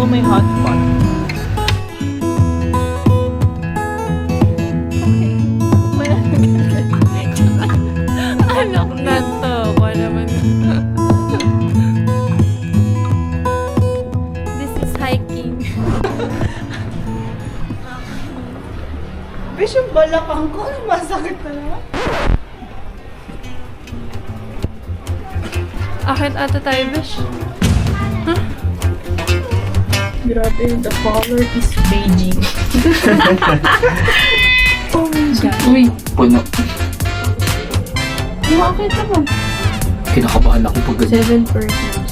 ko may hotpot. Anak na to. Wala naman. This is hiking. Besh, yung balakang ko, masakit na naman. Akit ata tayo, Besh. Grabe, the color is beiging. Oh my God. Uy, puno. Makakita mo. Kinakabahan ako pag ganyan. 7 persons.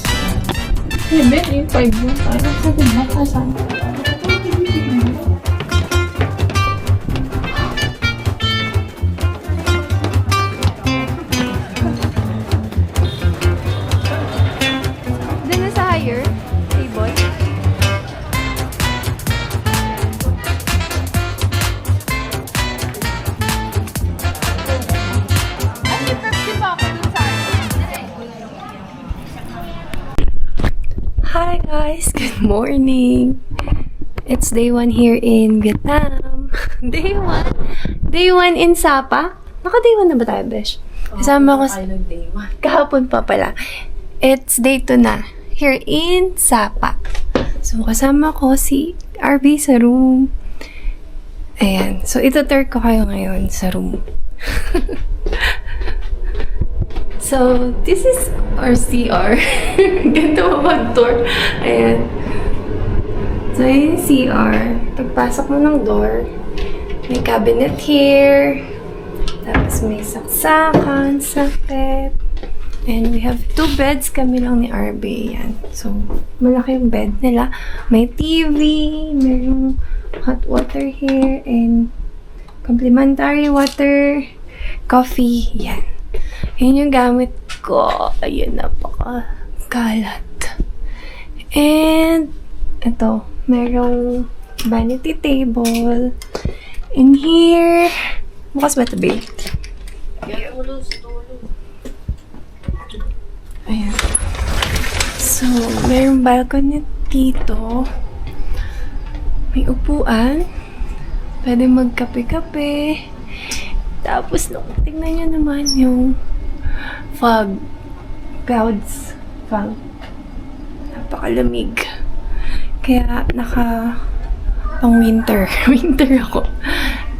Hey, Ben, yung 5 mo. Parang sabi mo, kasama. Doon na sa higher table. Hi guys, good morning. It's day 1 here in Vietnam. Day 1 in Sapa. Naka day 1 na ba tayo, Besh? Kasama ko kahapon pa pala. It's day 2 na here in Sapa. So kasama ko si RB sa room. Ayan. So itutur ko kayo ngayon sa room. So, this is our CR. Ganito mo mag-tour. Ayan. So, yun yung CR. Pagpasok mo ng door, may cabinet here. Tapos may saksakan, sakit. And we have 2 beds kami lang ni RB. Yan. So, malaki yung bed nila. May TV, mayroong hot water here, and complimentary water, coffee. Yan. Yun yung gamit ko. Ayun, napaka-kalat. And, ito, merong vanity table. In here, bukas ba ito, babe? Ayan. So, merong balcony dito. May upuan. Pwede magkape-kape. Tapos, tingnan nyo naman yung fog. Clouds. Fog. Napakalamig. Kaya, pang winter. Winter ako.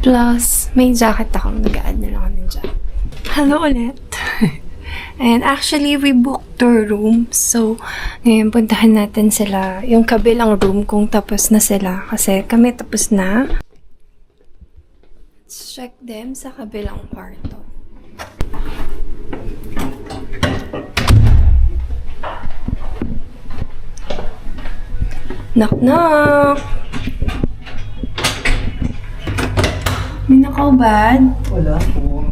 Plus, may jacket ako. Nag-add na lang ako ng jacket. Hello ulit. And actually, we booked 2 rooms. So, ngayon puntahan natin sila. Yung kabilang room kung tapos na sila. Kasi kami tapos na. Let's check them sa kabilang kwarto. Knock knock! May nakaubad? Wala po.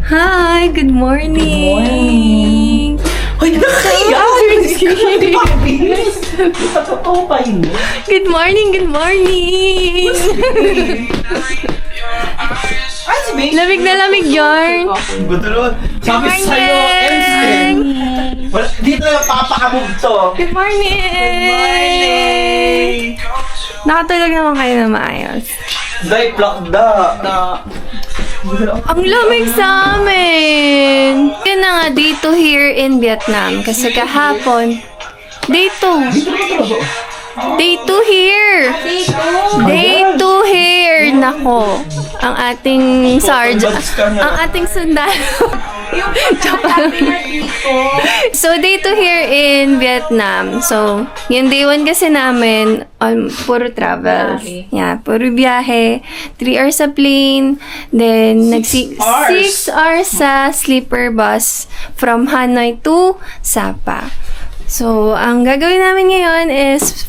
Hi! Good morning! Hoy, nakakaya! Sa totoo pa yun. Good morning! Good morning! Ay, si Besh! Lamig na lamig, Yarn! Gutulon. Sabi sa'yo, MC. Dito yung papakamove to. Good morning! Nakatulog naman kayo na maayos. Day, plakda. Ang lamig sa amin! Yun na nga, day 2 here in Vietnam. Kasi kahapon, day 2. Day 2 here! Day 2 here! Nako, ang ating sergeant, ang ating sundalo. So, day 2 here in Vietnam. So, yung day 1 kasi namin, puro travel. Yeah, puro biyahe. 3 hours sa plane. Then, 6 hours sa sleeper bus from Hanoi to Sapa. So, ang gagawin namin ngayon is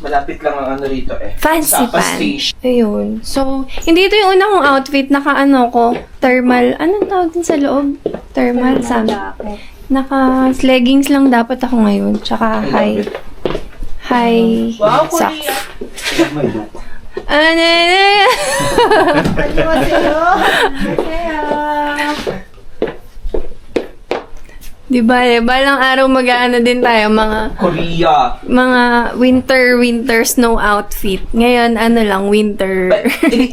Malapit lang ang ano rito eh. fancy Sapa pan. Station. Ayun. So, hindi ito yung una kong outfit. Naka-ano ko, thermal. Anong tawag din sa loob? Thermal something. Naka-leggings lang dapat ako ngayon. Tsaka high Wow, socks. Korea! May look. Ano? Di ba? Balang araw mag-ano din tayo, mga Korea. winter snow outfit. Ngayon, ano lang, winter.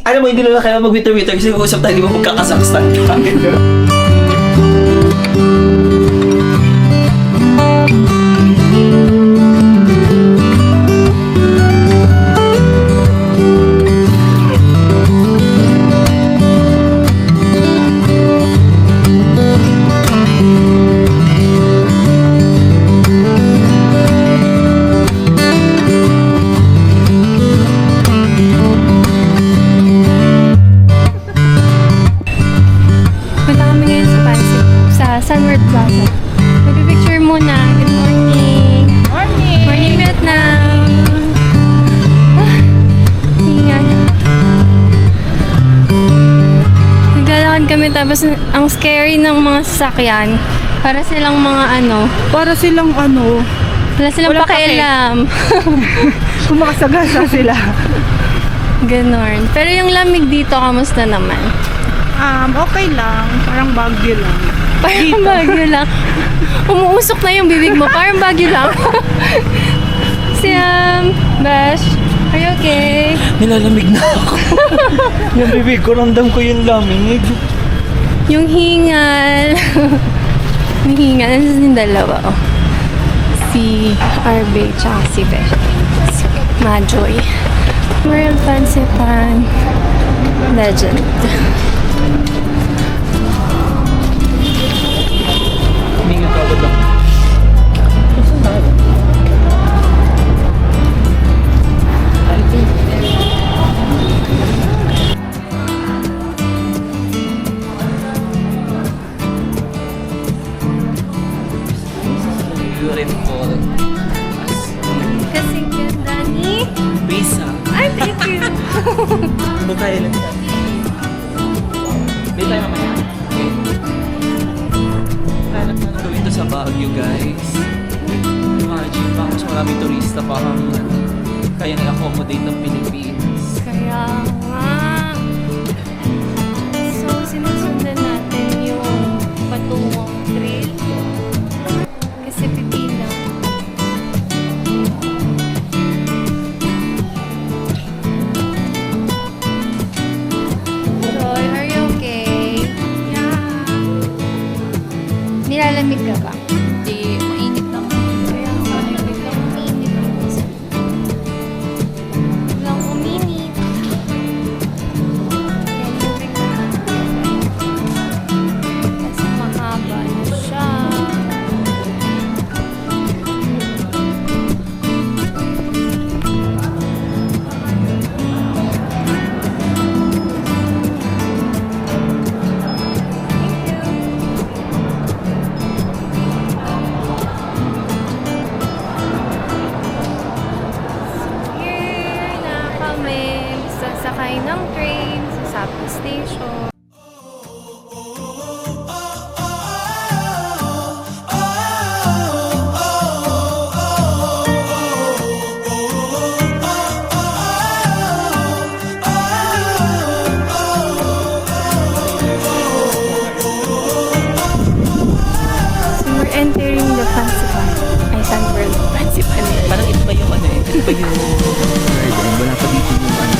Alam mo, hindi na lang kailangan mag-winter kasi mag-usap tayo, di ba magkakasakstan ka? Punta kami ngayon sa Pansy, sa Sunworld Plaza. Mag-picture muna. Good morning! Morning! Morning, Vietnam! Ingat. Naglalakad kami tapos ang scary ng mga sasakyan. Para silang mga ano, Para silang ano, wala silang Walang pakialam. kumakasagasa sila. Ganon. Pero yung lamig dito, kamusta naman? Okay lang. Parang bagyo lang. Parang bagyo lang. Umuusok na yung bibig mo. Parang bagyo lang. Siam, Bash, are you okay? Nilalamig na ako. Yung bibig ko, ramdam ko yung lamig. Yung hingal. Yung hingal. Nasa yung dalawa, oh. Si Arbe, tsaka si Besh. Si Majoy. World Fancy Pan. Legend. Humingan ka agad lang. Rin po. Kasing ganda ni... Bisa. Ay, thank you. Kung kaya lang. May tayo mamaya. Okay. Kaya lang gawin to sa Baguio, guys. Imagine, baka mas maraming turista parang kaya ni-accommodate ng Pilipinas. Kaya nga. So, sinusundan natin yung patungong trail. Kasi pipila. Joy, are you okay? Yeah. Nilalamig ka ba? Hindi, mainit lang. Kaya nga, biglang uminit. Biglang uminit. Yan, tubig na. Kasi mahaba na siya. Here na kami. Sasakay ng train sa Sapo Station. So we're entering the Fancy Pan. Ay, Sunworld Fancy Pan. Parang ito pa yung ano eh. Ito pa yung garden. Wala pa dito yung ano.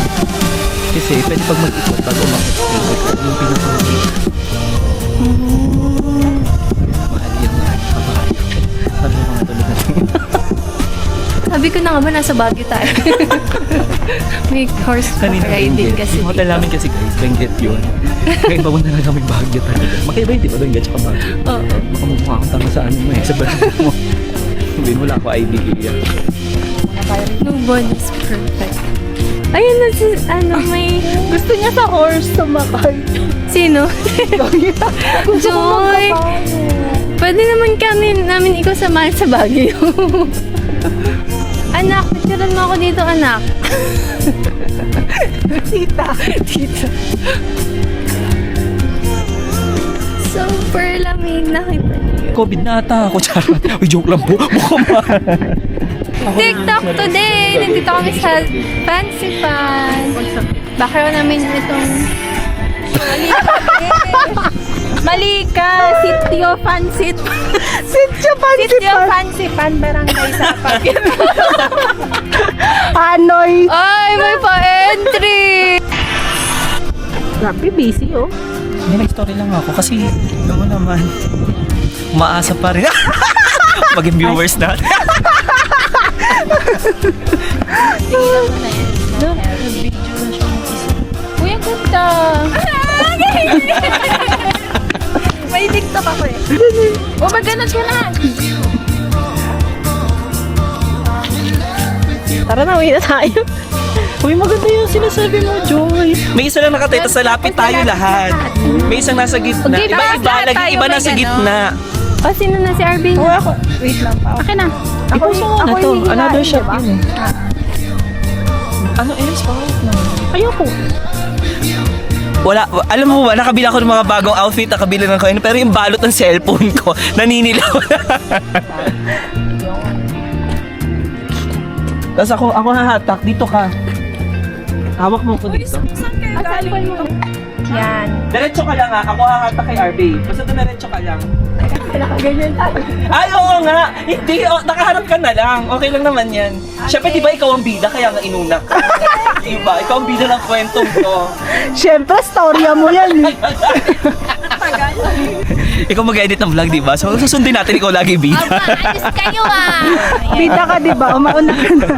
Kasi pwede pag mag-ikot bago umakit yung pinaka-ikot. Mahal yung kabahay. Sabi mo mga tulad natin. Sabi ko na nga ba, nasa Baguio tayo. May horse riding kasi Yung hotel dito. namin kasi guys, Benguet yun. Ngayon papunta na kami Baguio talaga. Magkaiba yun, di ba? Benguet tsaka Baguio. Oo. Baka magmukha akong tanga sa ano mo eh. Sa barangay mo. Sabihin, wala ako IDA. No one is perfect. Ayun na si, ano, may... Gusto niya sa horse sumakay. Sino? Joy! Pwede naman namin ikaw samahan sa Baguio. Anak, picturean mo ako dito, anak. Tita. Tita. Super lamig, nakita niyo. COVID na ata ako. Charot. Uy, joke lang po. Mukhang ma. TikTok today! Nandito kami sa Fancy Pan. Background namin itong... Mali ka! Sitio Fansit. Sitio Sitio Fansipan, barangay sa Pagyan. Panoy. Ay, may pa-entry! Grabe, busy oh. Hindi, nag-story lang ako kasi ano naman, umaasa pa rin. Maging viewers natin. Uy, ang ganda! May TikTok ako eh. O, magganap ka na! Tara na, uwi na tayo. Uy, maganda yung sinasabi mo, Joy. May isa lang nakatayo, tapos lapit tayo lahat. May isang nasa gitna. Okay, Iba-iba, lahat lagi tayo iba may nasa ganon. gitna. O, sino na si Arvin? Oo, ako. Wait lang pa. Akin na. Ipuso mo na to. yung hihilain, Another shot diba? yun eh. Ano, else pa? Ayoko. Wala, alam mo ba, nakabila ko ng mga bagong outfit, nakabila ng kain, pero yung balot ng cellphone ko, naninilaw na. Tapos ako hahatak, dito ka. Hawak mo ko dito. Asalpon mo. Yan. Diretso ka lang ha, ako hahatak kay RB. Basta diretso ka lang. Ganyan tayo. Ay, oo nga! Hindi, nakaharap ka na lang. Okay lang naman yan. Siyempre, di ba ikaw ang bida, kaya nga inunak. Diba? Ikaw ang bida ng kwentong to. Siyempre, storya mo yan eh. Ikaw mag-edit ng vlog, di ba? So, susundin natin ikaw lagi bida. Ayos kayo ah! Bida ka, di ba? Umauna ka na.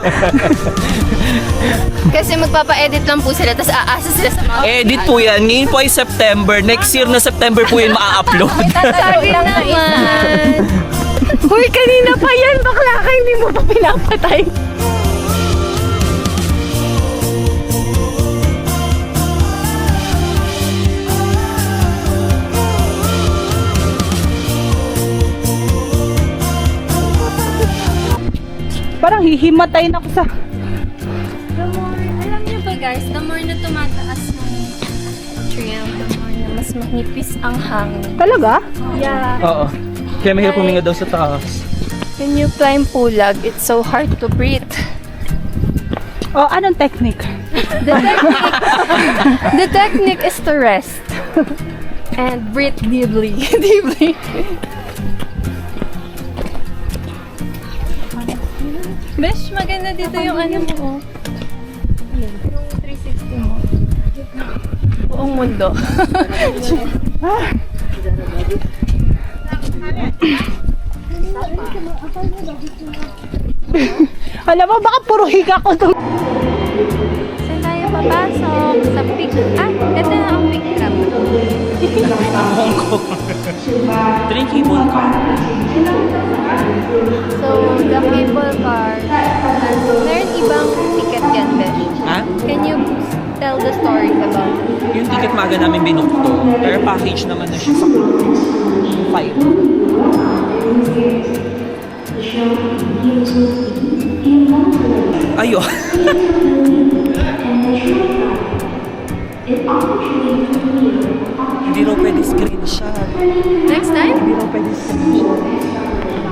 Kasi magpapa-edit lang po sila, tapos aasa sila sa mga... Edit po yan. Ngayon po ay September. Next year na September po yun maa-upload. Sorry naman. Uy, kanina pa yan. Bakla ka, hindi mo pa pinapatay. Parang hihimatay na ako sa... Alam niyo ba guys, the more na tumataas yung trail, the more na mas manipis ang hangin. Talaga? Yeah. Oo. Kaya mahirap huminga daw sa taas. When you climb Pulag, it's so hard to breathe. O, anong technique? The technique is to rest and breathe deeply. Deeply. Besh, maganda dito yung ano mo. Yung 360 mo. Buong mundo. Alam mo, baka puro higa ko to. Saan tayo papasok? Sa pick... Ah, ito na ang pick up. Drink cable car. So, the cable car, meron ibang ticket yan, Besh. Ha? Can you tell the story about it? Yung ticket maaga namin binukto. Pero package naman na siya sa 5. Ayo. Hindi raw pwede screenshot. Next time? Hindi raw pwede screenshot.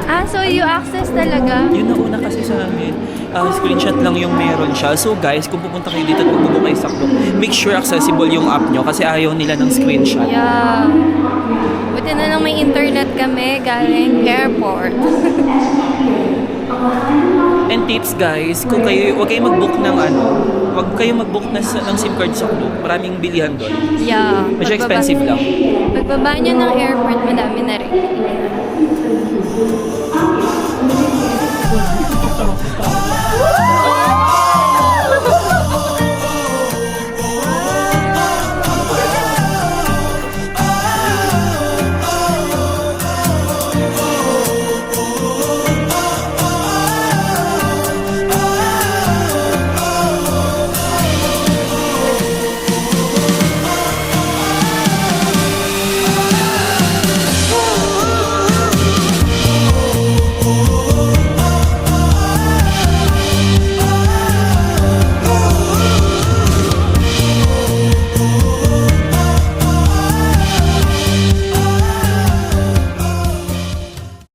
Ah, so you access talaga? Yun nauna kasi sa amin. Screenshot lang yung meron siya. So guys, kung pupunta kayo dito at magbubook kayo sa Klook, make sure accessible yung app nyo kasi ayaw nila ng screenshot. Yeah. Buti na lang may internet kami galing airport. And tips guys, kung kayo, huwag kayo mag-book ng ano, huwag kayo mag-book ng SIM card sa Klook. Maraming bilihan doon. Yeah. Medyo expensive lang. Pagbaba nyo ng airport, madami na rin.